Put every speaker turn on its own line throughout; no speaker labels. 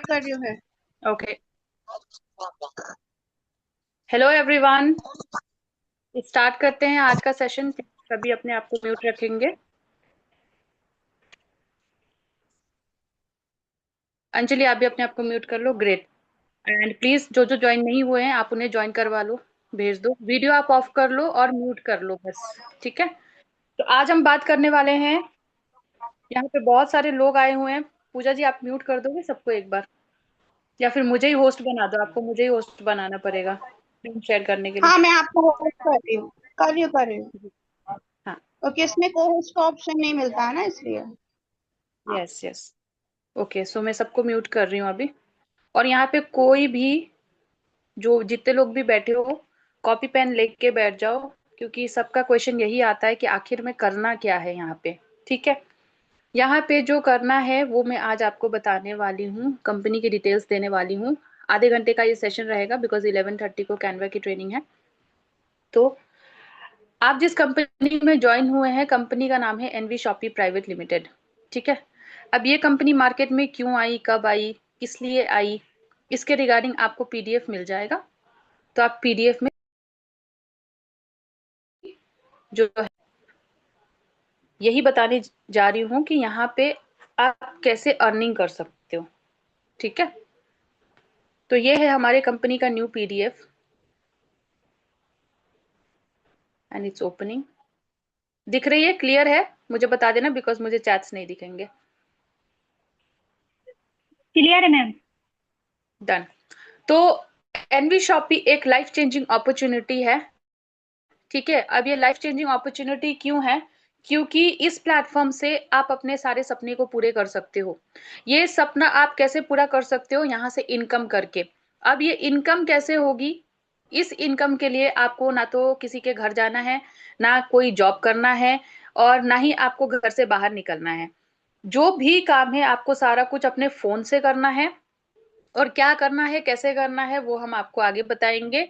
Start कर रही हूँ मैं।
ओके। हेलो एवरीवन, स्टार्ट करते हैं आज का सेशन। सभी अपने आप को म्यूट रखेंगे। अंजलि, आप भी अपने आप को म्यूट कर लो। ग्रेट। एंड प्लीज जो जो ज्वाइन नहीं हुए हैं आप उन्हें ज्वाइन करवा लो, भेज दो। वीडियो आप ऑफ कर लो और म्यूट कर लो बस। ठीक है। तो आज हम बात करने वाले हैं, यहाँ पे बहुत सारे लोग आए हुए हैं। पूजा जी, आप म्यूट कर दोगे सबको एक बार, या फिर मुझे ही होस्ट बना दो। आपको मुझे ही होस्ट बनाना पड़ेगा शेयर करने के लिए।
हाँ, मैं आपको होस्ट कर रही हूँ, कर रही हूँ।
हाँ।
क्योंकि इसमें को होस्ट का ऑप्शन नहीं मिलता है ना, इसलिए। हाँ।
Yes yes. ओके, सो मैं सबको म्यूट कर रही हूँ अभी। और यहाँ पे कोई भी, जो जितने लोग भी बैठे हो, कॉपी पेन लेके बैठ जाओ, क्योंकि सबका क्वेश्चन यही आता है कि आखिर में करना क्या है यहाँ पे। ठीक है। यहाँ पे जो करना है वो मैं आज आपको बताने वाली हूँ, कंपनी की डिटेल्स देने वाली हूँ। आधे घंटे का ये सेशन रहेगा, बिकॉज 11:30 को कैनवा की ट्रेनिंग है। तो आप जिस कंपनी में ज्वाइन हुए हैं, कंपनी का नाम है एनवी शॉपी प्राइवेट लिमिटेड। ठीक है। अब ये कंपनी मार्केट में क्यों आई, कब आई, किस लिए आई, इसके रिगार्डिंग आपको पीडीएफ मिल जाएगा। तो आप पीडीएफ में जो है यही बताने जा रही हूँ कि यहाँ पे आप कैसे अर्निंग कर सकते हो। ठीक है। तो ये है हमारे कंपनी का new PDF and it's opening. दिख रही है? क्लियर है? मुझे बता देना, बिकॉज मुझे चैट्स नहीं दिखेंगे।
क्लियर है मैम।
डन। तो एनवी शॉपी एक लाइफ चेंजिंग अपॉर्चुनिटी है। ठीक है। अब ये लाइफ चेंजिंग अपॉर्चुनिटी क्यों है? क्योंकि इस प्लेटफॉर्म से आप अपने सारे सपने को पूरे कर सकते हो। ये सपना आप कैसे पूरा कर सकते हो? यहाँ से इनकम करके। अब ये इनकम कैसे होगी? इस इनकम के लिए आपको ना तो किसी के घर जाना है, ना कोई जॉब करना है, और ना ही आपको घर से बाहर निकलना है। जो भी काम है आपको सारा कुछ अपने फोन से करना है। और क्या करना है, कैसे करना है, वो हम आपको आगे बताएंगे।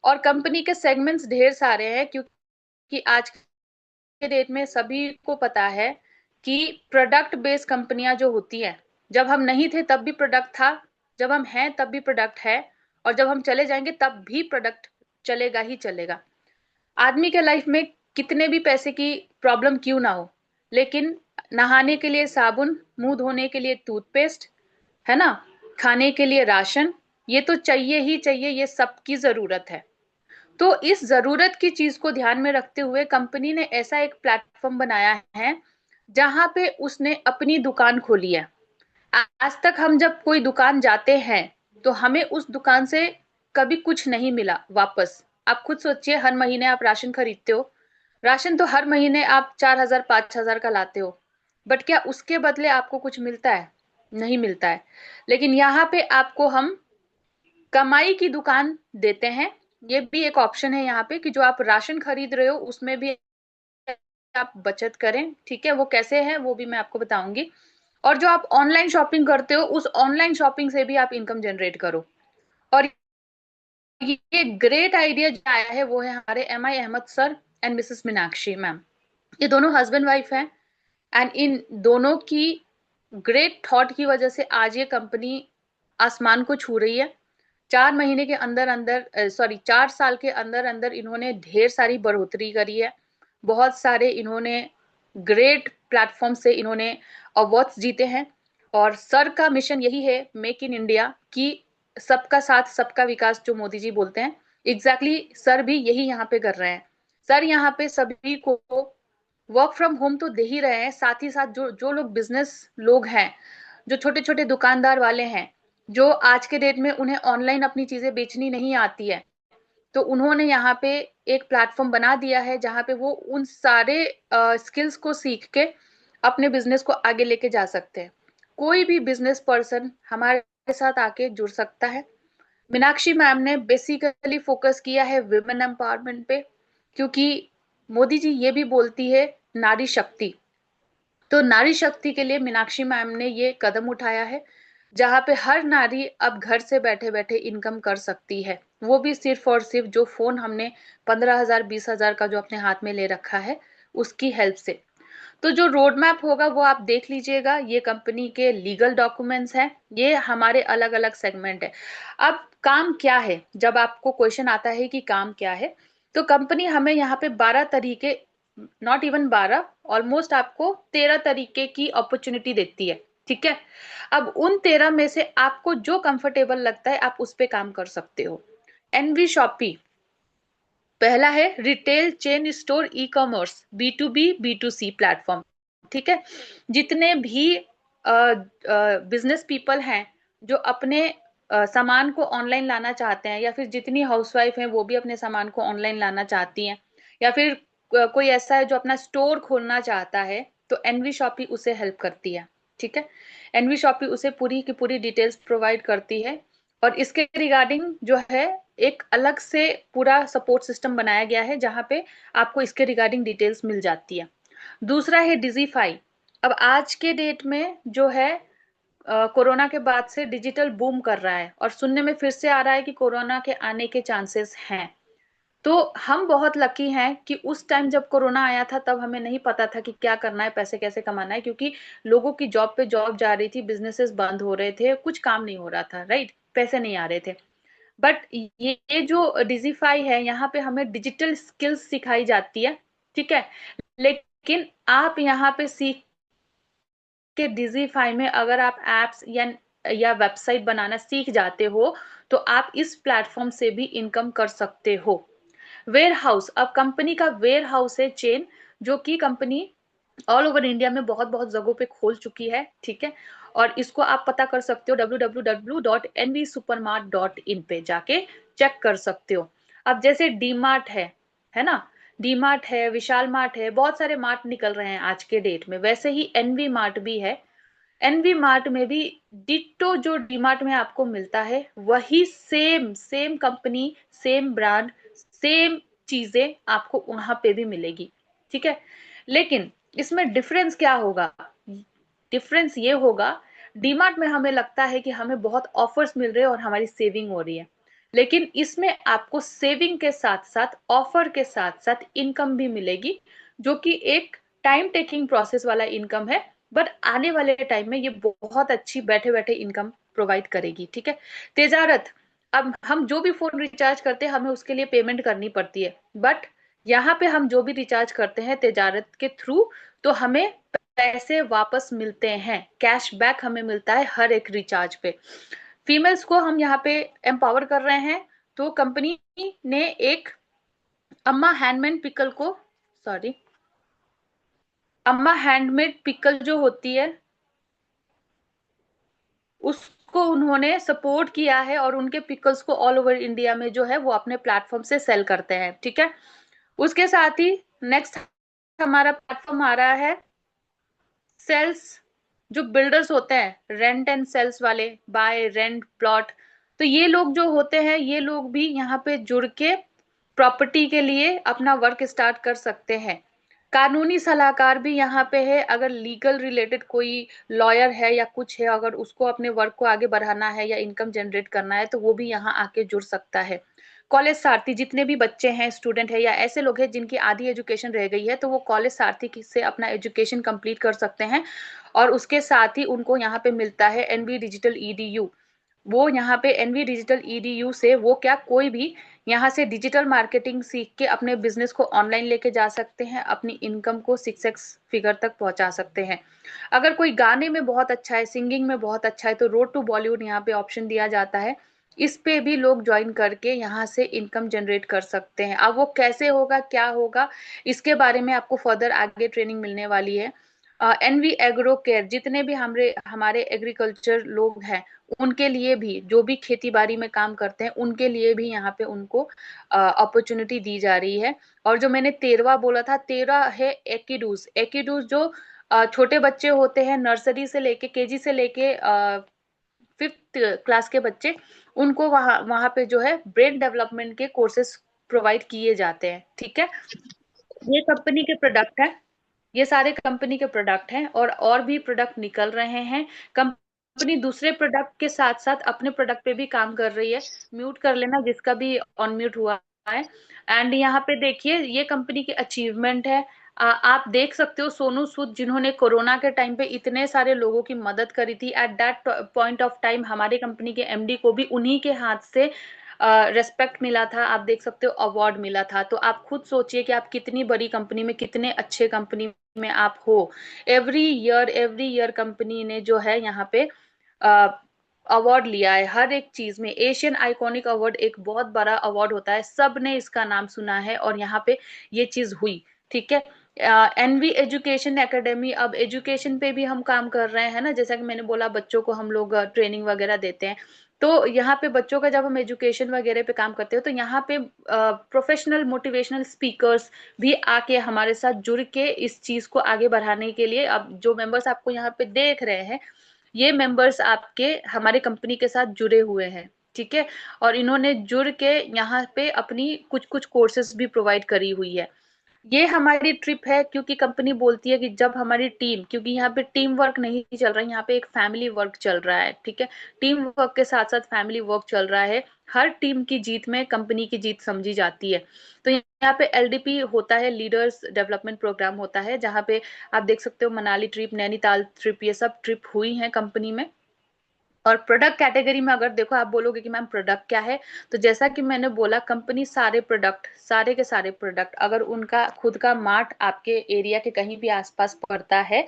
और कंपनी के सेगमेंट्स ढेर सारे हैं, क्योंकि आज के डेट में सभी को पता है कि प्रोडक्ट बेस्ड कंपनियां जो होती हैं, जब हम नहीं थे तब भी प्रोडक्ट था, जब हम हैं तब भी प्रोडक्ट है, और जब हम चले जाएंगे तब भी प्रोडक्ट चलेगा ही चलेगा। आदमी के लाइफ में कितने भी पैसे की प्रॉब्लम क्यों ना हो, लेकिन नहाने के लिए साबुन, मुंह धोने के लिए टूथपेस्ट, है ना, खाने के लिए राशन, ये तो चाहिए ही चाहिए, ये सबकी जरूरत है। तो इस जरूरत की चीज को ध्यान में रखते हुए कंपनी ने ऐसा एक प्लेटफॉर्म बनाया है जहां पे उसने अपनी दुकान खोली है। आज तक हम जब कोई दुकान जाते हैं तो हमें उस दुकान से कभी कुछ नहीं मिला वापस। आप खुद सोचिए, हर महीने आप राशन खरीदते हो, राशन तो हर महीने आप 4,000 5,000 का लाते हो, बट क्या उसके बदले आपको कुछ मिलता है? नहीं मिलता है। लेकिन यहाँ पे आपको हम कमाई की दुकान देते हैं। ये भी एक ऑप्शन है यहाँ पे कि जो आप राशन खरीद रहे हो उसमें भी आप बचत करें। ठीक है। वो कैसे है वो भी मैं आपको बताऊंगी। और जो आप ऑनलाइन शॉपिंग करते हो, उस ऑनलाइन शॉपिंग से भी आप इनकम जनरेट करो। और ये ग्रेट आइडिया जो आया है वो है हमारे MI Ahmed sir and Mrs Meenakshi ma'am. ये दोनों हस्बैंड वाइफ हैं। एंड इन दोनों की ग्रेट थॉट की वजह से आज ये कंपनी आसमान को छू रही है। 4 महीने के अंदर अंदर, सॉरी 4 साल के अंदर अंदर इन्होंने ढेर सारी बढ़ोतरी करी है। बहुत सारे इन्होंने ग्रेट प्लेटफॉर्म से इन्होंने अवार्ड्स जीते हैं। और सर का मिशन यही है, मेक इन इंडिया, कि सबका साथ सबका विकास जो मोदी जी बोलते हैं, एग्जैक्टली exactly, सर भी यही यहाँ पे कर रहे हैं। सर यहाँ पे सभी को वर्क फ्रॉम होम तो दे ही रहे हैं, साथ ही साथ जो जो लोग बिजनेस लोग हैं, जो छोटे छोटे दुकानदार वाले हैं, जो आज के डेट में उन्हें ऑनलाइन अपनी चीजें बेचनी नहीं आती है, तो उन्होंने यहाँ पे एक प्लेटफॉर्म बना दिया है जहाँ पे वो उन सारे स्किल्स को सीख के अपने बिजनेस को आगे लेके जा सकते हैं। कोई भी बिजनेस पर्सन हमारे साथ आके जुड़ सकता है। मीनाक्षी मैम ने बेसिकली फोकस किया है विमेन एम्पावरमेंट पे, क्योंकि मोदी जी ये भी बोलती है नारी शक्ति। तो नारी शक्ति के लिए मीनाक्षी मैम ने ये कदम उठाया है, जहां पे हर नारी अब घर से बैठे बैठे इनकम कर सकती है, वो भी सिर्फ और सिर्फ जो फोन हमने 15,000 20,000 का जो अपने हाथ में ले रखा है उसकी हेल्प से। तो जो रोड मैप होगा वो आप देख लीजिएगा, ये कंपनी के लीगल डॉक्यूमेंट्स हैं, ये हमारे अलग अलग सेगमेंट है। अब काम क्या है, जब आपको क्वेश्चन आता है कि काम क्या है, तो कंपनी हमें यहाँ पे 12 तरीके, नॉट इवन 12, ऑलमोस्ट आपको 13 तरीके की अपॉर्चुनिटी देती है, ठीक है। अब उन 13 में से आपको जो कंफर्टेबल लगता है आप उस पे काम कर सकते हो। एनवी शॉपी पहला है retail chain store e commerce, B2B B2C platform, ठीक है। जितने भी बिजनेस पीपल हैं जो अपने सामान को ऑनलाइन लाना चाहते हैं, या फिर जितनी हाउसवाइफ हैं वो भी अपने सामान को ऑनलाइन लाना चाहती हैं, या फिर कोई ऐसा है जो अपना स्टोर खोलना चाहता है, तो एनवी शॉपी उसे हेल्प करती है, ठीक है। एनवी शॉपी उसे पूरी की पूरी डिटेल्स प्रोवाइड करती है, और इसके रिगार्डिंग जो है एक अलग से पूरा सपोर्ट सिस्टम बनाया गया है जहां पे आपको इसके रिगार्डिंग डिटेल्स मिल जाती है। दूसरा है डिजीफाई। अब आज के डेट में जो है कोरोना के बाद से डिजिटल बूम कर रहा है, और सुनने में फिर से आ रहा है कि कोरोना के आने के चांसेस हैं। तो हम बहुत लकी हैं कि उस टाइम जब कोरोना आया था तब हमें नहीं पता था कि क्या करना है, पैसे कैसे कमाना है, क्योंकि लोगों की जॉब पे जॉब जा रही थी, बिजनेसेस बंद हो रहे थे, कुछ काम नहीं हो रहा था, राइट, पैसे नहीं आ रहे थे। बट ये जो डिजिफाई है, यहाँ पे हमें डिजिटल स्किल्स सिखाई जाती है, ठीक है। लेकिन आप यहाँ पे सीख के डिजिफाई में अगर आप एप्स या वेबसाइट बनाना सीख जाते हो तो आप इस प्लेटफॉर्म से भी इनकम कर सकते हो। वेयर हाउस, अब कंपनी का वेयर हाउस है चेन, जो कि कंपनी ऑल ओवर इंडिया में बहुत बहुत जगहों पे खोल चुकी है, ठीक है। और इसको आप पता कर सकते हो www.nvsupermart.in पे जाके चेक कर सकते हो। अब जैसे डी मार्ट है ना, डी मार्ट है, विशाल मार्ट है, बहुत सारे मार्ट निकल रहे हैं आज के डेट में, वैसे ही एनवी मार्ट भी है। एनवी मार्ट में भी डिट्टो जो डी मार्ट में आपको मिलता है वही same same company, same brand, same चीजें आपको वहां पे भी मिलेगी, ठीक है। लेकिन इसमें डिफरेंस क्या होगा, डिफरेंस ये होगा, डीमार्ट में हमें लगता है कि हमें बहुत ऑफर्स मिल रहे हैं और हमारी सेविंग हो रही है, लेकिन इसमें आपको सेविंग के साथ साथ ऑफर के साथ साथ इनकम भी मिलेगी, जो कि एक टाइम टेकिंग प्रोसेस वाला इनकम है, बट आने वाले टाइम में ये बहुत अच्छी बैठे बैठे इनकम प्रोवाइड करेगी, ठीक है। तेजारत, अब हम जो भी फोन रिचार्ज करते हैं हमें उसके लिए पेमेंट करनी पड़ती है, बट यहाँ पे हम जो भी रिचार्ज करते हैं तेजारत के थ्रू, तो हमें पैसे वापस मिलते हैं, कैशबैक हमें मिलता है हर एक रिचार्ज पे। फीमेल्स को हम यहाँ पे एम्पावर कर रहे हैं, तो कंपनी ने एक अम्मा हैंडमेड पिकल को, सॉरी, अम्मा हैंडमेड पिकल जो होती है उसको उन्होंने सपोर्ट किया है, और उनके पिकल्स को ऑल ओवर इंडिया में जो है वो अपने प्लेटफॉर्म से सेल करते हैं, ठीक है। उसके साथ ही नेक्स्ट हमारा प्लेटफॉर्म आ रहा है सेल्स। जो बिल्डर्स होते हैं रेंट एंड सेल्स वाले, बाय रेंट प्लॉट, तो ये लोग जो होते हैं ये लोग भी यहाँ पे जुड़ के प्रॉपर्टी के लिए अपना वर्क स्टार्ट कर सकते हैं। कानूनी सलाहकार भी यहाँ पे है, अगर लीगल रिलेटेड कोई लॉयर है या कुछ है, अगर उसको अपने वर्क को आगे बढ़ाना है या इनकम जनरेट करना है तो वो भी यहाँ आके जुड़ सकता है। कॉलेज सारथी, जितने भी बच्चे हैं, स्टूडेंट है या ऐसे लोग हैं जिनकी आधी एजुकेशन रह गई है, तो वो कॉलेज सारथी से अपना एजुकेशन कंप्लीट कर सकते हैं, और उसके साथ ही उनको यहाँ पे मिलता है एनवी डिजिटल ईडीयू। वो यहाँ पे एनवी डिजिटल ईडीयू से वो क्या, कोई भी यहाँ से डिजिटल मार्केटिंग सीख के अपने बिजनेस को ऑनलाइन लेके जा सकते हैं, अपनी इनकम को 6x फिगर तक पहुंचा सकते हैं। अगर कोई गाने में बहुत अच्छा है, सिंगिंग में बहुत अच्छा है, तो रोड टू बॉलीवुड यहाँ पे ऑप्शन दिया जाता है, इस पे भी लोग ज्वाइन करके यहाँ से इनकम जनरेट कर सकते हैं। अब वो कैसे होगा, क्या होगा, इसके बारे में आपको फर्दर आगे ट्रेनिंग मिलने वाली है। एनवी एग्रो केयर, जितने भी हमारे एग्रीकल्चर लोग हैं उनके लिए भी, जो भी खेती बाड़ी में काम करते हैं उनके लिए भी यहाँ पे उनको अपॉर्चुनिटी दी जा रही है। और जो मैंने 13वां बोला था, 13 है एकीडूज। एकीडूज जो छोटे बच्चे होते हैं, नर्सरी से लेके केजी से लेके 5th क्लास के बच्चे, उनको वहां वहां पे जो है ब्रेन डेवलपमेंट के कोर्सेस प्रोवाइड किए जाते हैं, ठीक है। ये कंपनी के प्रोडक्ट है, ये सारे कंपनी के प्रोडक्ट हैं, और भी प्रोडक्ट निकल रहे हैं। कंपनी दूसरे प्रोडक्ट के साथ साथ अपने प्रोडक्ट पे भी काम कर रही है। म्यूट कर लेना जिसका भी ऑन म्यूट हुआ है। एंड यहाँ पे देखिए ये कंपनी की अचीवमेंट है। आप देख सकते हो सोनू सूद जिन्होंने कोरोना के टाइम पे इतने सारे लोगों की मदद करी थी, at that point of time हमारे कंपनी के एमडी को भी उन्हीं के हाथ से रेस्पेक्ट मिला था, आप देख सकते हो अवार्ड मिला था। तो आप खुद सोचिए कि आप कितनी बड़ी कंपनी में, कितने अच्छे कंपनी में आप हो। एवरी ईयर कंपनी ने जो है यहाँ पे अवार्ड लिया है हर एक चीज में। एशियन आइकॉनिक अवार्ड एक बहुत बड़ा अवार्ड होता है, सब ने इसका नाम सुना है और यहाँ पे ये चीज हुई। ठीक है। एनवी एजुकेशन एकेडमी, अब एजुकेशन पे भी हम काम कर रहे हैं ना, जैसा कि मैंने बोला बच्चों को हम लोग ट्रेनिंग वगैरह देते हैं। तो यहाँ पे बच्चों का जब हम एजुकेशन वगैरह पे काम करते हो तो यहाँ पे प्रोफेशनल मोटिवेशनल स्पीकर्स भी आके हमारे साथ जुड़ के इस चीज को आगे बढ़ाने के लिए, अब जो मेंबर्स आपको यहाँ पे देख रहे हैं ये मेंबर्स आपके हमारे कंपनी के साथ जुड़े हुए हैं। ठीक है। और इन्होंने जुड़ के यहाँ पे अपनी कुछ कुछ कोर्सेज भी प्रोवाइड करी हुई है। ये हमारी ट्रिप है क्योंकि कंपनी बोलती है कि जब हमारी टीम, क्योंकि यहाँ पे टीम वर्क नहीं चल रहा है, यहाँ पे एक फैमिली वर्क चल रहा है। ठीक है। टीम वर्क के साथ साथ फैमिली वर्क चल रहा है। हर टीम की जीत में कंपनी की जीत समझी जाती है। तो यहाँ पे एलडीपी होता है, लीडर्स डेवलपमेंट प्रोग्राम होता है, जहाँ पे आप देख सकते हो मनाली ट्रिप, नैनीताल ट्रिप, ये सब ट्रिप हुई है कंपनी में। और प्रोडक्ट कैटेगरी में अगर देखो, आप बोलोगे कि मैम प्रोडक्ट क्या है, तो जैसा कि मैंने बोला कंपनी सारे प्रोडक्ट, सारे के सारे प्रोडक्ट, अगर उनका खुद का मार्ट आपके एरिया के कहीं भी आसपास पड़ता है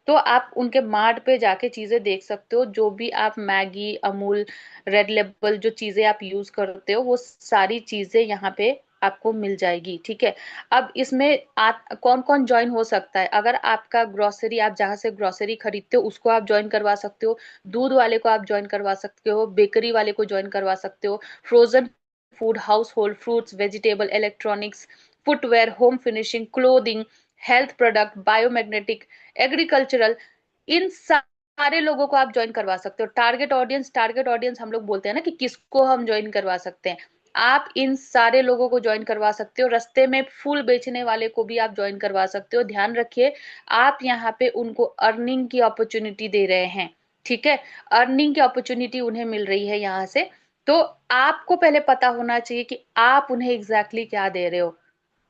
तो आप उनके मार्ट पे जाके चीजें देख सकते हो। जो भी आप मैगी, अमूल, रेड लेबल जो चीजें आप यूज करते हो वो सारी चीजें यहाँ पे आपको मिल जाएगी। ठीक है। अब इसमें आप कौन कौन ज्वाइन हो सकता है, अगर आपका ग्रोसरी, आप जहां से ग्रोसरी खरीदते हो उसको आप ज्वाइन करवा सकते हो, दूध वाले को आप ज्वाइन करवा सकते हो, बेकरी वाले को ज्वाइन करवा सकते हो, frozen food, household, fruits, vegetable, electronics, footwear, home finishing, clothing, health product, biomagnetic, agricultural, इन सारे लोगों को आप ज्वाइन करवा सकते हो। टारगेट ऑडियंस हम लोग बोलते हैं ना कि किसको हम ज्वाइन करवा सकते हैं, आप इन सारे लोगों को ज्वाइन करवा सकते हो। रास्ते में फूल बेचने वाले को भी आप ज्वाइन करवा सकते हो। ध्यान रखिए आप यहाँ पे उनको अर्निंग की अपॉर्चुनिटी दे रहे हैं। ठीक है। अर्निंग की अपॉर्चुनिटी उन्हें मिल रही है यहाँ से। तो आपको पहले पता होना चाहिए कि आप उन्हें एग्जैक्टली क्या दे रहे हो,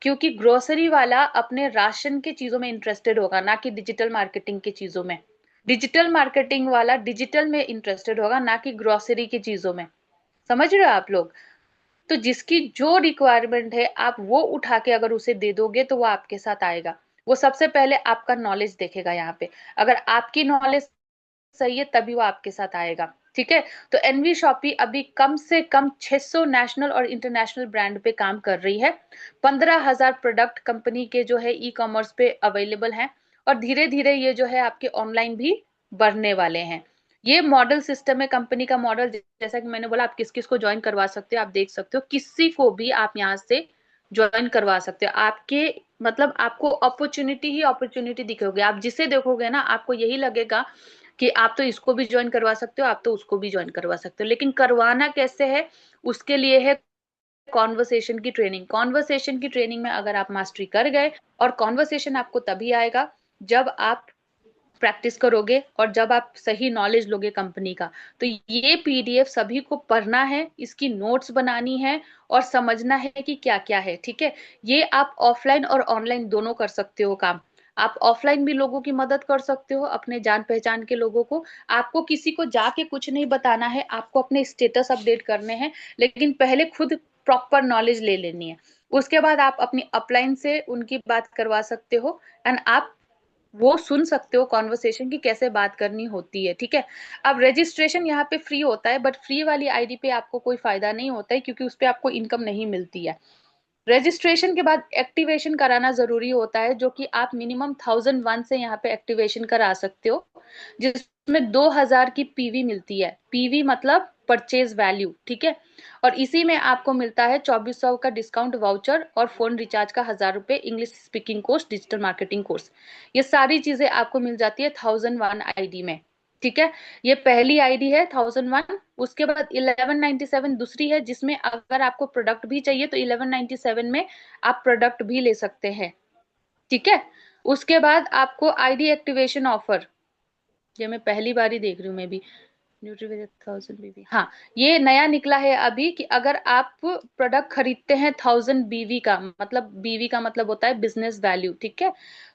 क्योंकि ग्रोसरी वाला अपने राशन के चीजों में इंटरेस्टेड होगा, ना कि डिजिटल मार्केटिंग की चीजों में। डिजिटल मार्केटिंग वाला डिजिटल में इंटरेस्टेड होगा, ना कि ग्रोसरी की चीजों में। समझ रहे हो आप लोग। तो जिसकी जो रिक्वायरमेंट है आप वो उठा के अगर उसे दे दोगे तो वो आपके साथ आएगा। वो सबसे पहले आपका नॉलेज देखेगा यहाँ पे, अगर आपकी नॉलेज सही है तभी वो आपके साथ आएगा। ठीक है। तो एनवी शॉपी अभी कम से कम 600 नेशनल और इंटरनेशनल ब्रांड पे काम कर रही है। 15,000 प्रोडक्ट कंपनी के जो है ई कॉमर्स पे अवेलेबल हैं, और धीरे धीरे ये जो है आपके ऑनलाइन भी बढ़ने वाले हैं। ये मॉडल सिस्टम है कंपनी का मॉडल, जैसा कि मैंने बोला आप किस किस को ज्वाइन करवा सकते हो, आप देख सकते हो किसी को भी आप यहाँ से ज्वाइन करवा सकते हो। आपके मतलब आपको अपॉर्चुनिटी ही अपॉर्चुनिटी दिखोगे, आप जिसे देखोगे ना आपको यही लगेगा कि आप तो इसको भी ज्वाइन करवा सकते हो, आप तो उसको भी ज्वाइन करवा सकते हो। लेकिन करवाना कैसे है, उसके लिए है कॉन्वर्सेशन की ट्रेनिंग। कॉन्वर्सेशन की ट्रेनिंग में अगर आप मास्टरी कर गए, और कॉन्वर्सेशन आपको तभी आएगा जब आप प्रैक्टिस करोगे और जब आप सही नॉलेज लोगे कंपनी का। तो ये पीडीएफ सभी को पढ़ना है, इसकी नोट्स बनानी है और समझना है कि क्या क्या है। ठीक है। ये आप ऑफलाइन और ऑनलाइन दोनों कर सकते हो काम। आप ऑफलाइन भी लोगों की मदद कर सकते हो, अपने जान पहचान के लोगों को। आपको किसी को जाके कुछ नहीं बताना है, आपको अपने स्टेटस अपडेट करने हैं, लेकिन पहले खुद प्रॉपर नॉलेज ले लेनी है। उसके बाद आप अपनी अपलाइन से उनकी बात करवा सकते हो, एंड आप वो सुन सकते हो कॉन्वर्सेशन की कैसे बात करनी होती है। ठीक है। अब रजिस्ट्रेशन यहाँ पे फ्री होता है, बट फ्री वाली आईडी पे आपको कोई फायदा नहीं होता है, क्योंकि उस पे आपको इनकम नहीं मिलती है। रजिस्ट्रेशन के बाद एक्टिवेशन कराना जरूरी होता है, जो कि आप मिनिमम 1001 से यहाँ पे एक्टिवेशन करा सकते हो, जिसमें 2000 की पीवी मिलती है। पीवी मतलब परचेज वैल्यू। ठीक है। और इसी में आपको मिलता है 2400 का डिस्काउंट वाउचर और फोन रिचार्ज का 1000 रुपए, English speaking course, digital marketing course. ये सारी चीजें आपको मिल जाती है 1001 आईडी में। ठीक है। ये पहली आईडी है 1001। उसके बाद 1197 दूसरी है, जिसमें अगर आपको प्रोडक्ट भी चाहिए तो 1197 में आप प्रोडक्ट भी ले सकते हैं। ठीक है। उसके बाद आपको आईडी एक्टिवेशन ऑफर, ये मैं पहली बार ही देख रही हूँ मैं भी, न्यूट्रीवेज 1000 BV, हाँ ये नया निकला है अभी कि अगर आप प्रोडक्ट खरीदते हैं 1000 BV का, मतलब बीवी का मतलब होता है बिजनेस वैल्यू, ठीक है।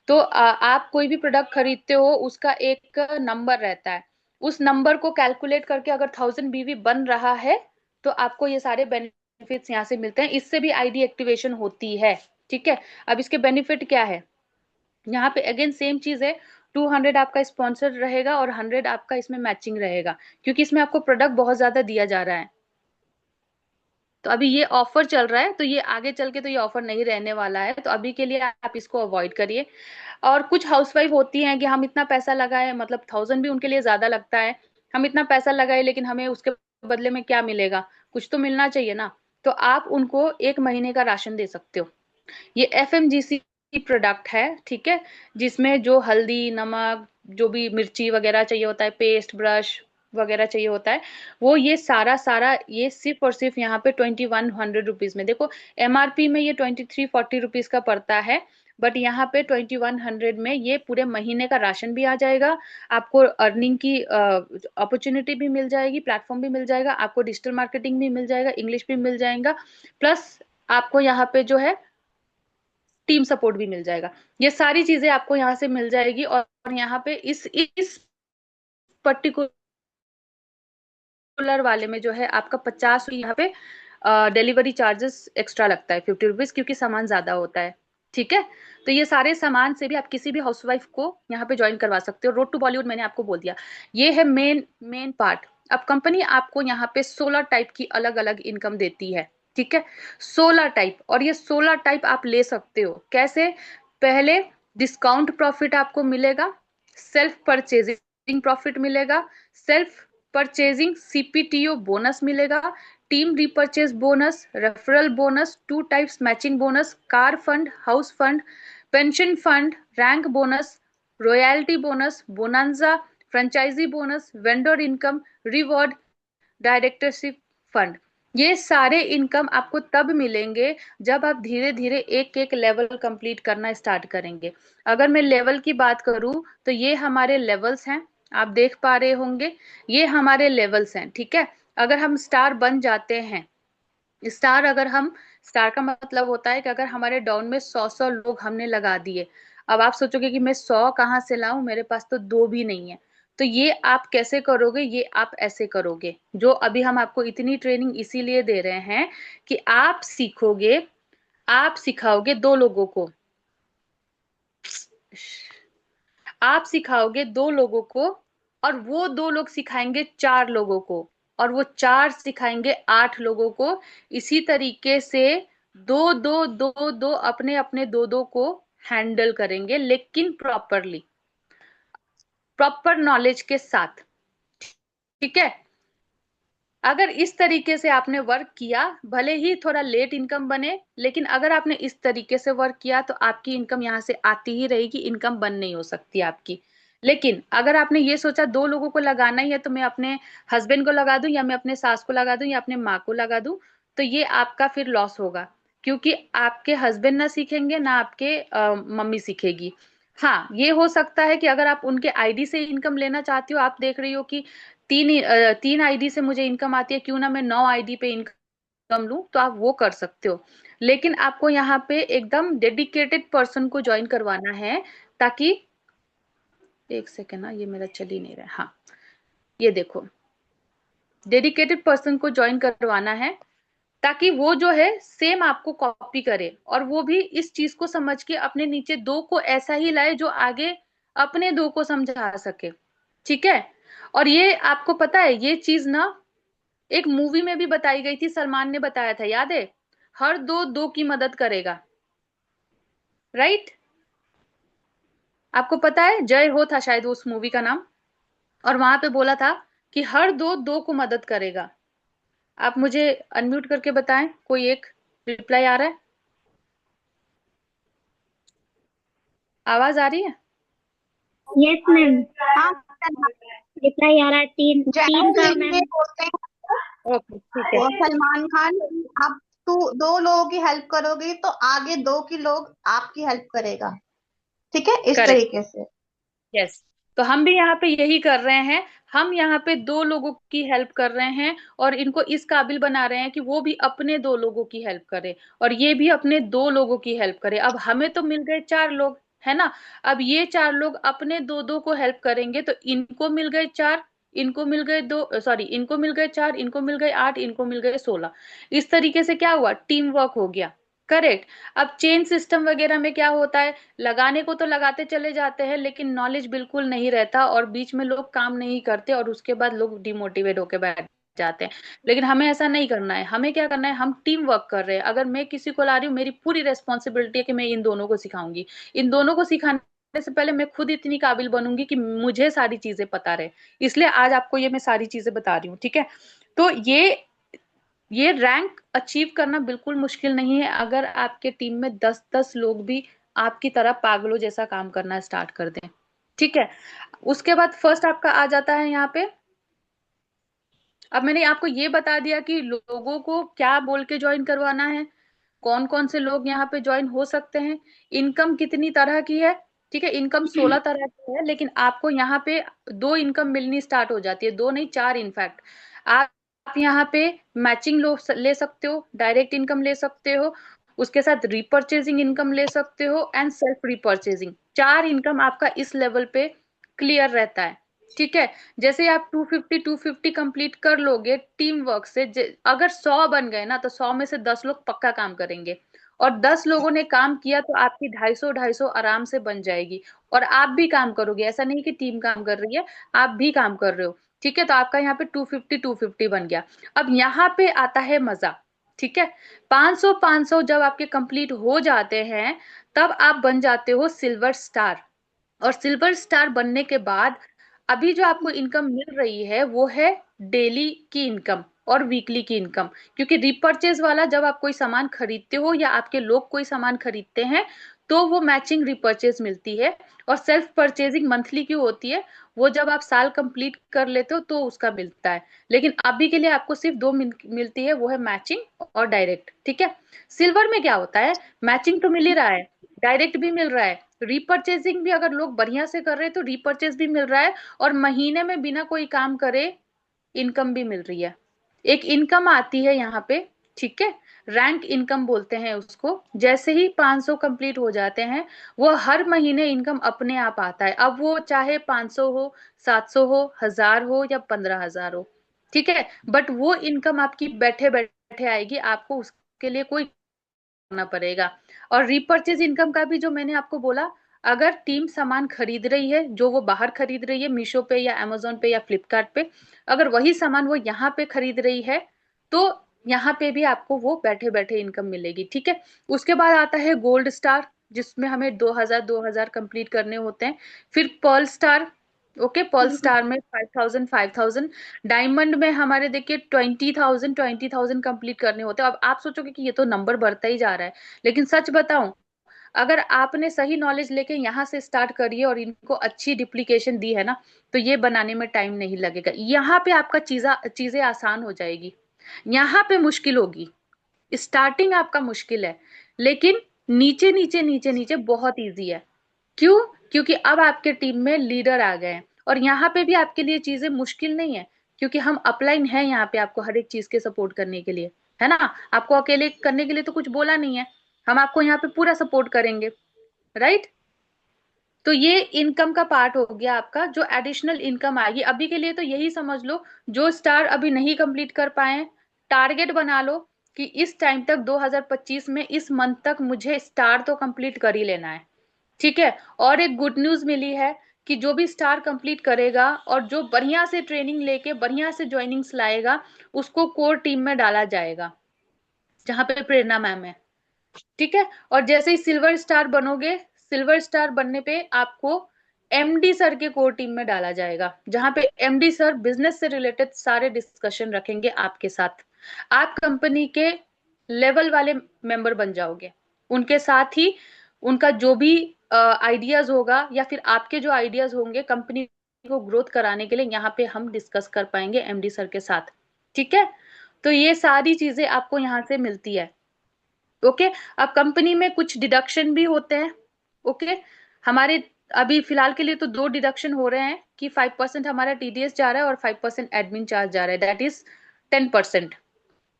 तो आप कोई भी प्रोडक्ट खरीदते हो उसका एक नंबर रहता है, उस नंबर को कैलकुलेट करके अगर 1000 BV बन रहा है तो आपको ये सारे बेनिफिट्स यहाँ से मिलते हैं, इससे भी आईडी एक्टिवेशन होती है, ठीक है। अब इसके बेनिफिट क्या है, यहाँ पे अगेन सेम चीज है, 200 आपका स्पॉन्सर रहेगा और 100 आपका इसमें मैचिंग रहेगा, क्योंकि इसमें आपको प्रोडक्ट बहुत ज्यादा दिया जा रहा है। तो अभी ये ऑफर चल रहा है, तो ये आगे चल के तो ये ऑफर नहीं रहने वाला है, तो अभी के लिए आप इसको अवॉइड करिए। और कुछ हाउसवाइफ होती हैं कि हम इतना पैसा लगाए, मतलब 1000 भी उनके लिए ज्यादा लगता है, हम इतना पैसा लगाए लेकिन हमें उसके बदले में क्या मिलेगा, कुछ तो मिलना चाहिए ना। तो आप उनको 1 महीने का राशन दे सकते हो। ये FMGC की प्रोडक्ट है, ठीक है, जिसमें जो हल्दी नमक जो भी मिर्ची वगैरह चाहिए होता है, पेस्ट ब्रश वगैरह चाहिए होता है, वो ये सारा सारा ये सिर्फ और सिर्फ यहाँ पे 2100 रुपीज में, देखो MRP में ये 2340 रुपीज का पड़ता है, बट यहाँ पे 2100 में ये पूरे महीने का राशन भी आ जाएगा, आपको अर्निंग की अपॉर्चुनिटी भी मिल जाएगी, प्लेटफॉर्म भी मिल जाएगा, आपको डिजिटल मार्केटिंग भी मिल जाएगा, इंग्लिश भी मिल जाएगा, प्लस आपको यहाँ पे जो है टीम सपोर्ट भी मिल जाएगा। ये सारी चीजें आपको यहाँ से मिल जाएगी, और यहाँ पे इस पर्टिकुलर वाले में जो है आपका 50 यहाँ पे डिलीवरी चार्जेस एक्स्ट्रा लगता है 50 रुपीज, क्योंकि सामान ज्यादा होता है, ठीक है। तो ये सारे सामान से भी आप किसी भी हाउसवाइफ को यहाँ पे ज्वाइन करवा सकते हो। रोड टू बॉलीवुड मैंने आपको बोल दिया, ये है मेन मेन पार्ट। अब कंपनी आपको यहाँ पे 16 टाइप की अलग अलग इनकम देती है, ठीक है, 16 टाइप, और ये 16 टाइप आप ले सकते हो कैसे। पहले डिस्काउंट प्रॉफिट आपको मिलेगा, सेल्फ परचेजिंग प्रॉफिट मिलेगा, सेल्फ परचेजिंग CPTO बोनस मिलेगा, team repurchase bonus, referral bonus, 2 types matching bonus, car fund, house fund, pension fund, rank bonus, royalty bonus, bonanza, franchise bonus, vendor income, reward, directorship fund. ये सारे income आपको तब मिलेंगे जब आप धीरे धीरे एक एक लेवल कंप्लीट करना स्टार्ट करेंगे। अगर मैं लेवल की बात करूं तो ये हमारे लेवल्स हैं, आप देख पा रहे होंगे, ये हमारे लेवल्स हैं, ठीक है। अगर हम स्टार बन जाते हैं, स्टार अगर हम स्टार का मतलब होता है कि अगर हमारे डाउन में 100 लोग हमने लगा दिए, अब आप सोचोगे कि मैं 100 कहाँ से लाऊं, मेरे पास तो 2 भी नहीं है। तो ये आप कैसे करोगे, ये आप ऐसे करोगे, जो अभी हम आपको इतनी ट्रेनिंग इसीलिए दे रहे हैं कि आप सीखोगे, आप सिखाओगे 2 लोगों को, आप सिखाओगे 2 लोगों को, और वो 2 लोग सिखाएंगे 4 लोगों को, और वो 4 सिखाएंगे 8 लोगों को। इसी तरीके से दो दो दो दो अपने अपने 2 2 को हैंडल करेंगे, लेकिन प्रॉपरली, प्रॉपर नॉलेज के साथ, ठीक है। अगर इस तरीके से आपने वर्क किया, भले ही थोड़ा लेट इनकम बने, लेकिन अगर आपने इस तरीके से वर्क किया तो आपकी इनकम यहाँ से आती ही रहेगी, इनकम बंद नहीं हो सकती आपकी। लेकिन अगर आपने ये सोचा 2 लोगों को लगाना ही है, तो मैं अपने हस्बैंड को लगा दूं, या मैं अपने सास को लगा दूं, या अपने माँ को लगा दूं, तो ये आपका फिर लॉस होगा, क्योंकि आपके हस्बैंड ना सीखेंगे ना आपके मम्मी सीखेगी। हाँ ये हो सकता है कि अगर आप उनके आईडी से इनकम लेना चाहती हो, आप देख रही हो कि 3 आईडी से मुझे इनकम आती है, क्यों ना मैं 9 आईडी पे इनकम लूं, तो आप वो कर सकते हो। लेकिन आपको यहाँ पे एकदम डेडिकेटेड पर्सन को ज्वाइन करवाना है, ताकि, एक सेकेंड ना, ये मेरा चल ही नहीं रहा है, हाँ ये देखो, डेडिकेटेड पर्सन को ज्वाइन करवाना है, ताकि वो जो है सेम आपको कॉपी करे, और वो भी इस चीज को समझ के अपने नीचे 2 को ऐसा ही लाए जो आगे अपने 2 को समझा सके, ठीक है। और ये आपको पता है, ये चीज ना एक मूवी में भी बताई गई थी, सलमान ने बताया था, याद है, हर 2 2 की मदद करेगा, राइट। आपको पता है, जय हो था शायद उस मूवी का नाम, और वहां पे बोला था कि हर 2 2 को मदद करेगा। आप मुझे अनम्यूट करके बताएं, कोई एक रिप्लाई आ रहा है, आवाज आ रही है।
यस मैम,
हाँ
रिप्लाई आ रहा है। तीन
जय
तीन का
हिंद में
मैम।
बोलते हैं
ओके ठीक है,
वो सलमान खान। आप तू 2 लोगों की हेल्प करोगी तो आगे 2 की लोग आपकी हेल्प करेगा, ठीक है, इस
करेक्ट,
तरीके से।
यस। तो हम भी यहाँ पे यही कर रहे हैं, हम यहाँ पे दो लोगों की हेल्प कर रहे हैं और इनको इस काबिल बना रहे हैं कि वो भी अपने दो लोगों की हेल्प करे और ये भी अपने दो लोगों की हेल्प करे। अब हमें तो मिल गए चार लोग, है ना। अब ये चार लोग अपने दो दो को हेल्प करेंगे तो इनको मिल गए चार, इनको मिल गए दो, सॉरी इनको मिल गए चार, इनको मिल गए आठ, इनको मिल गए 16। इस तरीके से क्या हुआ, टीम वर्क हो गया। करेक्ट। अब चेन सिस्टम वगैरह में क्या होता है, लगाने को तो लगाते चले जाते हैं लेकिन नॉलेज बिल्कुल नहीं रहता और बीच में लोग काम नहीं करते और उसके बाद लोग डिमोटिवेट होके बैठ जाते हैं। लेकिन हमें ऐसा नहीं करना है, हमें क्या करना है, हम टीम वर्क कर रहे हैं। अगर मैं किसी को ला रही हूँ, मेरी पूरी रेस्पॉन्सिबिलिटी है कि मैं इन दोनों को सिखाऊंगी। इन दोनों को सिखाने से पहले मैं खुद इतनी काबिल बनूंगी कि मुझे सारी चीजें पता रहे। इसलिए आज आपको ये मैं सारी चीजें बता रही हूँ, ठीक है। तो ये रैंक अचीव करना बिल्कुल मुश्किल नहीं है अगर आपके टीम में 10-10 लोग भी आपकी तरह पागलों जैसा काम करना स्टार्ट कर दें, ठीक है। उसके बाद फर्स्ट आपका आ जाता है यहाँ पे। अब मैंने आपको ये बता दिया कि लोगों को क्या बोल के ज्वाइन करवाना है, कौन कौन से लोग यहाँ पे ज्वाइन हो सकते हैं, इनकम कितनी तरह की है। ठीक है, इनकम 16 तरह की है लेकिन आपको यहाँ पे दो इनकम मिलनी स्टार्ट हो जाती है, दो नहीं चार इनफैक्ट। आप यहाँ पे मैचिंग लो ले सकते हो, डायरेक्ट इनकम ले सकते हो, उसके साथ रिपर्चेजिंग इनकम ले सकते हो एंड सेल्फ रिपर्चेजिंग। चार इनकम आपका इस लेवल पे क्लियर रहता है, ठीक है। जैसे आप 250 कंप्लीट कर लोगे टीम वर्क से, अगर 100 बन गए ना तो 100 में से 10 लोग पक्का काम करेंगे और 10 लोगों ने काम किया तो आपकी 250 आराम से बन जाएगी। और आप भी काम करोगे, ऐसा नहीं कि टीम काम कर रही है, आप भी काम कर रहे हो, ठीक है। तो आपका यहाँ पे 250 बन गया। अब यहाँ पे आता है मजा, ठीक है। 500 जब आपके कंप्लीट हो जाते हैं तब आप बन जाते हो सिल्वर स्टार। और सिल्वर स्टार बनने के बाद अभी जो आपको इनकम मिल रही है वो है डेली की इनकम और वीकली की इनकम। क्योंकि रिपर्चेज वाला जब आप कोई सामान खरीदते हो या आपके लोग कोई सामान खरीदते हैं तो वो मैचिंग रिपर्चेज मिलती है। और सेल्फ परचेजिंग मंथली की होती है, वो जब आप साल कंप्लीट कर लेते हो तो उसका मिलता है। लेकिन अभी के लिए आपको सिर्फ दो मिलती है, वो है मैचिंग और डायरेक्ट, ठीक है। सिल्वर में क्या होता है, मैचिंग तो मिल ही रहा है, डायरेक्ट भी मिल रहा है, रिपर्चेजिंग भी अगर लोग बढ़िया से कर रहे हैं तो रिपर्चेज भी मिल रहा है, और महीने में बिना कोई काम करे इनकम भी मिल रही है। एक इनकम आती है यहाँ पे, ठीक है, रैंक इनकम बोलते हैं उसको। जैसे ही 500 कंप्लीट हो जाते हैं वो हर महीने इनकम अपने आप आता है। अब वो चाहे 500 हो, 700 हो, 1000 हो या 15,000 हो, ठीक है, बट वो इनकम आपकी बैठे बैठे आएगी, आपको उसके लिए कोई करना पड़ेगा। और रिपर्चेज इनकम का भी जो मैंने आपको बोला, अगर टीम सामान खरीद रही है जो वो बाहर खरीद रही है मीशो पे या अमेजोन पे या फ्लिपकार्ट पे, अगर वही सामान वो यहाँ पे खरीद रही है तो यहाँ पे भी आपको वो बैठे बैठे इनकम मिलेगी, ठीक है। उसके बाद आता है गोल्ड स्टार, जिसमें हमें 2000 कंप्लीट करने होते हैं। फिर pearl star, okay, pearl star में 5000 डायमंड में हमारे देखिए 20,000 कंप्लीट करने होते हैं। अब आप सोचोगे कि ये तो नंबर बढ़ता ही जा रहा है, लेकिन सच बताऊं, अगर आपने सही नॉलेज लेके यहाँ से स्टार्ट करी है और इनको अच्छी डिप्लीकेशन दी है ना तो ये बनाने में टाइम नहीं लगेगा। यहाँ पे आपका चीजें आसान हो जाएगी, यहाँ पे मुश्किल होगी, स्टार्टिंग आपका मुश्किल है, लेकिन नीचे नीचे नीचे नीचे बहुत इजी है। क्यों? क्योंकि अब आपके टीम में लीडर आ गए हैं और यहाँ पे भी आपके लिए चीजें मुश्किल नहीं है, क्योंकि हम अपलाइन है यहाँ पे आपको हर एक चीज के सपोर्ट करने के लिए, है ना। आपको अकेले करने के लिए तो कुछ बोला नहीं है, हम आपको यहाँ पे पूरा सपोर्ट करेंगे, राइट। तो ये इनकम का पार्ट हो गया आपका, जो एडिशनल इनकम आएगी अभी के लिए तो यही समझ लो। जो स्टार अभी नहीं कंप्लीट कर पाए, टारगेट बना लो कि इस टाइम तक 2025 में इस मंथ तक मुझे स्टार तो कंप्लीट कर ही लेना है, ठीक है। और एक गुड न्यूज मिली है कि जो भी स्टार कंप्लीट करेगा और जो बढ़िया से ट्रेनिंग लेके बढ़िया से ज्वाइनिंग्स लाएगा उसको कोर टीम में डाला जाएगा, जहां पे प्रेरणा मैम है, ठीक है। और जैसे ही सिल्वर स्टार बनोगे, सिल्वर स्टार बनने पे आपको एमडी सर के कोर टीम में डाला जाएगा, जहां पे एमडी सर बिजनेस से रिलेटेड सारे डिस्कशन रखेंगे आपके साथ। आप कंपनी के लेवल वाले मेंबर बन जाओगे, उनके साथ ही उनका जो भी आइडियाज होगा या फिर आपके जो आइडियाज होंगे कंपनी को ग्रोथ कराने के लिए, यहाँ पे हम डिस्कस कर पाएंगे एमडी सर के साथ, ठीक है। तो ये सारी चीजें आपको यहाँ से मिलती है, ओके। अब कंपनी में कुछ डिडक्शन भी होते हैं, ओके। हमारे अभी फिलहाल के लिए तो 2 डिडक्शन हो रहे हैं कि 5% हमारा TDS जा रहा है और 5% एडमिन चार्ज जा रहा है, दैट इज 10%।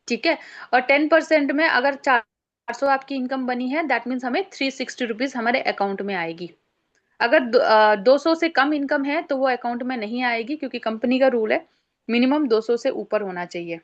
ठीक है, और 10% में अगर 400 आपकी इनकम बनी है, दैट मीन्स हमें 360 रुपीज हमारे अकाउंट में आएगी। अगर 200 से कम इनकम है तो वो अकाउंट में नहीं आएगी, क्योंकि कंपनी का रूल है मिनिमम 200 से ऊपर होना चाहिए।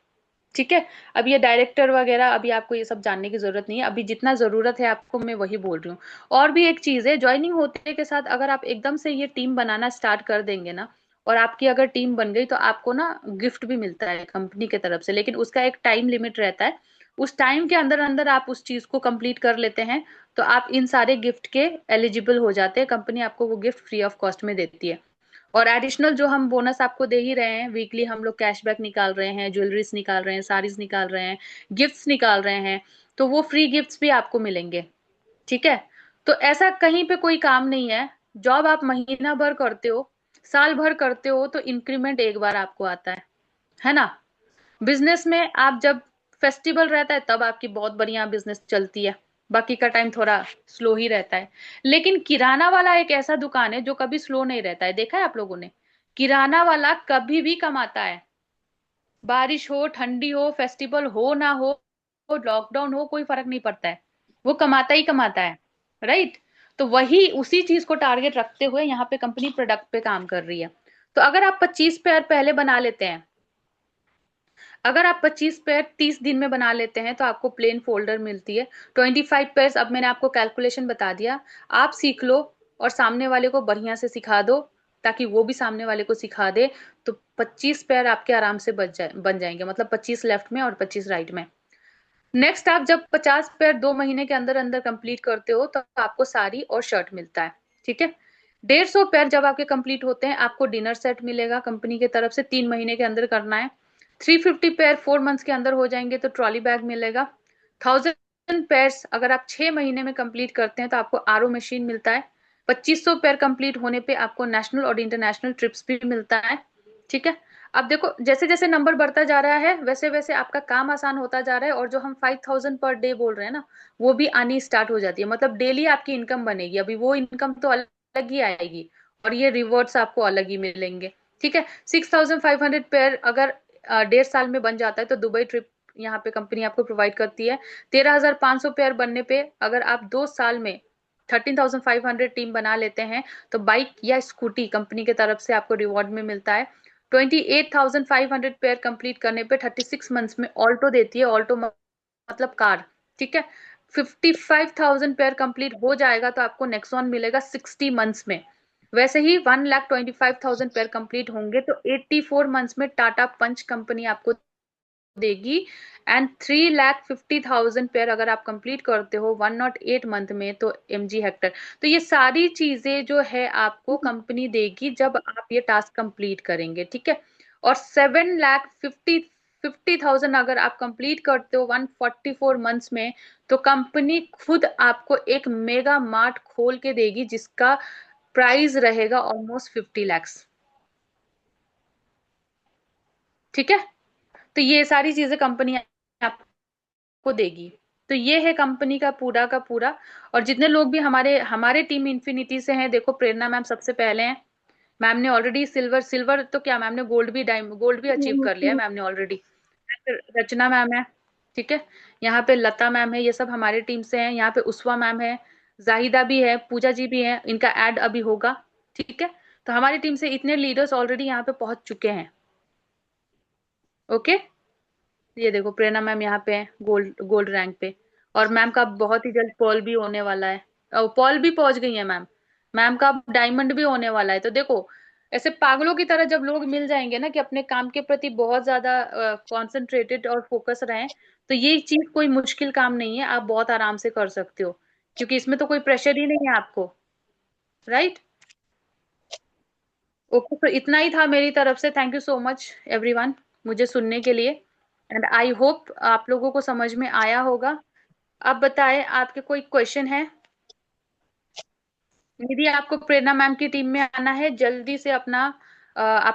ठीक है, अब ये डायरेक्टर वगैरह अभी आपको ये सब जानने की जरूरत नहीं है, अभी जितना जरूरत है आपको मैं वही बोल रही हूँ। और भी एक चीज है, ज्वाइनिंग होते के साथ अगर आप एकदम से ये टीम बनाना स्टार्ट कर देंगे ना, और आपकी अगर टीम बन गई तो आपको ना गिफ्ट भी मिलता है कंपनी की तरफ से, लेकिन उसका एक टाइम लिमिट रहता है। उस टाइम के अंदर अंदर आप उस चीज को कंप्लीट कर लेते हैं तो आप इन सारे गिफ्ट के एलिजिबल हो जाते हैं, कंपनी आपको वो गिफ्ट फ्री ऑफ कॉस्ट में देती है। और एडिशनल जो हम बोनस आपको दे ही रहे हैं, वीकली हम लोग कैशबैक निकाल रहे हैं, ज्वेलरीज निकाल रहे हैं, साड़ीज निकाल रहे हैं, गिफ्ट्स निकाल रहे हैं, तो वो फ्री गिफ्ट्स भी आपको मिलेंगे। ठीक है, तो ऐसा कहीं पे कोई काम नहीं है। जॉब आप महीना भर करते हो, साल भर करते हो, तो इंक्रीमेंट एक बार आपको आता है ना। बिजनेस में आप जब फेस्टिवल रहता है तब आपकी बहुत बढ़िया बिजनेस चलती है, बाकी का टाइम थोड़ा स्लो ही रहता है। लेकिन किराना वाला एक ऐसा दुकान है जो कभी स्लो नहीं रहता है, देखा है आप लोगों ने? किराना वाला कभी भी कमाता है, बारिश हो, ठंडी हो, फेस्टिवल हो ना हो, लॉकडाउन हो, कोई फर्क नहीं पड़ता है, वो कमाता ही कमाता है। राइट, तो वही उसी चीज को टारगेट रखते हुए यहाँ पे कंपनी प्रोडक्ट पे काम कर रही है। तो अगर आप 25 पेयर पहले बना लेते हैं, अगर आप 25 पेयर 30 दिन में बना लेते हैं तो आपको प्लेन फोल्डर मिलती है। 25 पेयर्स, अब मैंने आपको कैलकुलेशन बता दिया, आप सीख लो और सामने वाले को बढ़िया से सिखा दो, ताकि वो भी सामने वाले को सिखा दे, तो 25 पेयर आपके आराम से बन जाएंगे, मतलब 25 लेफ्ट में और 25 राइट में। नेक्स्ट, आप जब 50 पेयर 2 महीने के अंदर अंदर कंप्लीट करते हो तो आपको साड़ी और शर्ट मिलता है। ठीक है, 150 पेयर जब आपके कंप्लीट होते हैं आपको डिनर सेट मिलेगा कंपनी की तरफ से, 3 महीने के अंदर करना है। 350 पेयर 4 मंथ्स के अंदर हो जाएंगे तो ट्रॉली बैग मिलेगा। 1000 पेयर्स अगर आप 6 महीने में कंप्लीट करते हैं तो आपको RO मशीन मिलता है। 2500 पेयर कंप्लीट होने पे आपको नेशनल और इंटरनेशनल ट्रिप्स भी मिलता है। ठीक है, अब देखो जैसे जैसे नंबर बढ़ता जा रहा है वैसे वैसे आपका काम आसान होता जा रहा है, और जो हम 5000 पर डे बोल रहे हैं ना, वो भी आनी स्टार्ट हो जाती है, मतलब डेली आपकी इनकम बनेगी। अभी वो इनकम तो अलग ही आएगी, और ये रिवॉर्ड्स आपको अलग ही मिलेंगे। ठीक है, 6500 पेयर अगर 1.5 साल में बन जाता है तो दुबई ट्रिप यहाँ पे कंपनी आपको प्रोवाइड करती है। 13500 पेयर बनने पे अगर आप 2 साल में 13,500 टीम बना लेते हैं तो बाइक या स्कूटी कंपनी की तरफ से आपको रिवॉर्ड में मिलता है। 28,500 पेयर कंप्लीट करने पे 36 मंथ्स में ऑल्टो देती है, ऑल्टो मतलब कार। ठीक है, 55,000 पेयर कंप्लीट हो जाएगा तो आपको नेक्सॉन मिलेगा 60 मंथ्स में। वैसे ही 1,25,000 पेयर कंप्लीट होंगे तो 84 मंथ्स में टाटा पंच कंपनी आपको देगी। एंड 3,50,000 पेयर अगर आप कंप्लीट करते हो 108 मंथ में तो MG हेक्टर। तो ये सारी चीजें जो है आपको कंपनी देगी जब आप ये टास्क कंप्लीट करेंगे। ठीक है, और 7,50,000 अगर आप कंप्लीट करते हो 144 मंथ्स में तो कंपनी खुद आपको एक मेगा मार्ट खोल के देगी जिसका प्राइस रहेगा ऑलमोस्ट 50 lakhs। ठीक है, तो ये सारी चीजें कंपनी आपको देगी। तो ये है कंपनी का पूरा। और जितने लोग भी हमारे हमारे टीम इन्फिनिटी से हैं, देखो प्रेरणा मैम सबसे पहले हैं। मैम ने ऑलरेडी सिल्वर सिल्वर तो क्या, मैम ने गोल्ड भी अचीव कर लिया है मैम ने ऑलरेडी। रचना मैम है, ठीक है, यहाँ पे लता मैम है, ये सब हमारे टीम से हैं। यहाँ पे उस्वा मैम है, जाहिदा भी है, पूजा जी भी है, इनका एड अभी होगा। ठीक है, तो हमारी टीम से इतने लीडर्स ऑलरेडी यहाँ पे पहुंच चुके हैं। ओके, ये देखो प्रेरणा मैम यहाँ पे है गोल्ड गोल्ड रैंक पे। और मैम का बहुत ही जल्द पर्ल भी होने वाला है, और पर्ल भी पहुंच गई है मैम। मैम का डायमंड भी होने वाला है। तो देखो ऐसे पागलों की तरह जब लोग मिल जाएंगे ना कि अपने काम के प्रति बहुत ज्यादा कॉन्सेंट्रेटेड और फोकस रहें, तो ये चीज कोई मुश्किल काम नहीं है, आप बहुत आराम से कर सकते हो, क्योंकि इसमें तो कोई प्रेशर ही नहीं है आपको। राइट, ओके, तो इतना ही था मेरी तरफ से। Thank you so much everyone मुझे सुनने के लिए, एंड आई होप आप लोगों को समझ में आया होगा। आप बताएं, आपके कोई क्वेश्चन है? यदि आपको प्रेरणा मैम की टीम में आना है, जल्दी से अपना आप